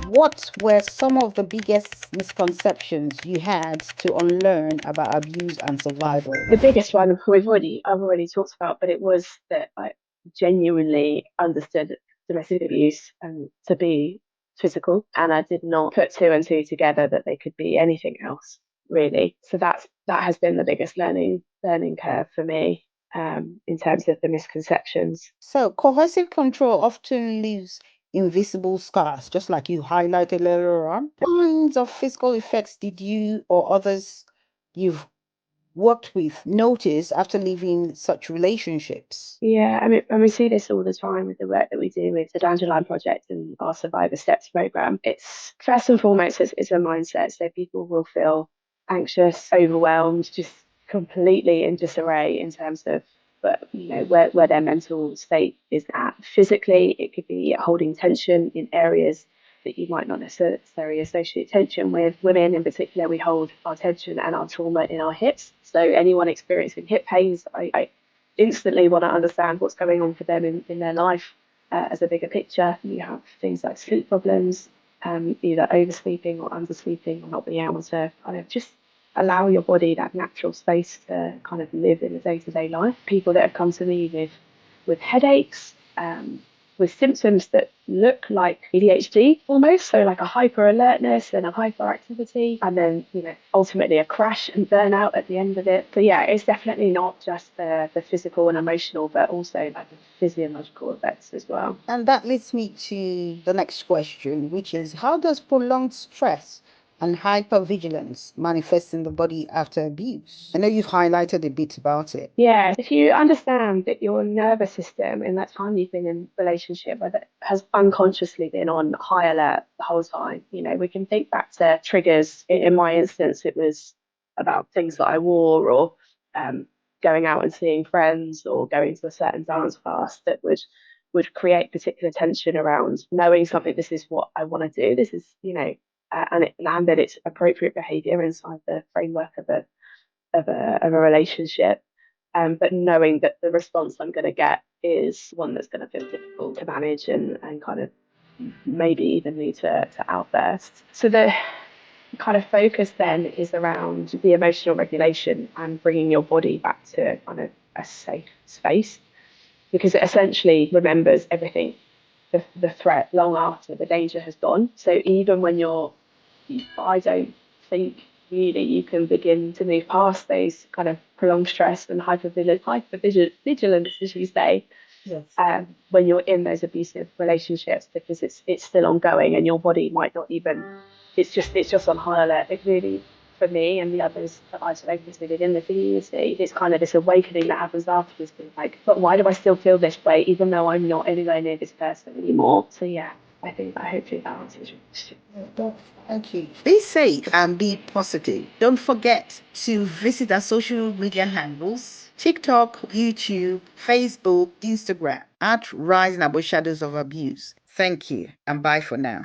What were some of the biggest misconceptions you had to unlearn about abuse and survival? The biggest one I've already talked about, but it was that I genuinely understood domestic abuse to be physical, and I did not put two and two together that they could be anything else, really. So that has been the biggest learning curve for me, in terms of the misconceptions. So, coercive control often leaves invisible scars, just like you highlighted earlier on. What kinds of physical effects did you or others you've worked with notice after leaving such relationships? Yeah, I mean, and we see this all the time with the work that we do with the Dandelion Project and our Survivor Steps program. It's first and foremost, it's a mindset. So people will feel anxious, overwhelmed, just completely in disarray in terms of, but where their mental state is at. Physically, it could be holding tension in areas that you might not necessarily associate tension with. Women in particular, we hold our tension and our trauma in our hips. So anyone experiencing hip pains, I instantly want to understand what's going on for them in their life, as a bigger picture. You have things like sleep problems, either oversleeping or undersleeping, or not being able to kind of just allow your body that natural space to kind of live in the day-to-day life. People that have come to me with headaches, with symptoms that look like ADHD almost, so like a hyper alertness and a hyperactivity, and then ultimately a crash and burnout at the end of it. So yeah, it's definitely not just the physical and emotional, but also like the physiological effects as well. And that leads me to the next question, which is how does prolonged stress and hypervigilance manifest in the body after abuse? I know you've highlighted a bit about it. Yeah, if you understand that your nervous system in that time you've been in relationship with it has unconsciously been on high alert the whole time, we can think back to triggers. In my instance, it was about things that I wore, or um, going out and seeing friends, or going to a certain dance class that would create particular tension around knowing something. This is what I want to do. This is, and it landed its appropriate behavior inside the framework of a relationship, but knowing that the response I'm going to get is one that's going to feel difficult to manage, and kind of maybe even lead to outbursts. So the kind of focus then is around the emotional regulation and bringing your body back to kind of a safe space, because it essentially remembers everything, the threat long after the danger has gone. So even when I don't think really you can begin to move past those kind of prolonged stress and hypervigilance, as you say, Yes. when you're in those abusive relationships, because it's still ongoing and your body might not even. It's just on high alert. It really, for me and the others that I've spoken to within the community, it's kind of this awakening that happens afterwards. Like, but why do I still feel this way, even though I'm not anywhere near this person anymore? So yeah, I hopefully that answers your question. Thank you. Be safe and be positive. Don't forget to visit our social media handles: TikTok, YouTube, Facebook, Instagram at Rising Above Shadows of Abuse. Thank you and bye for now.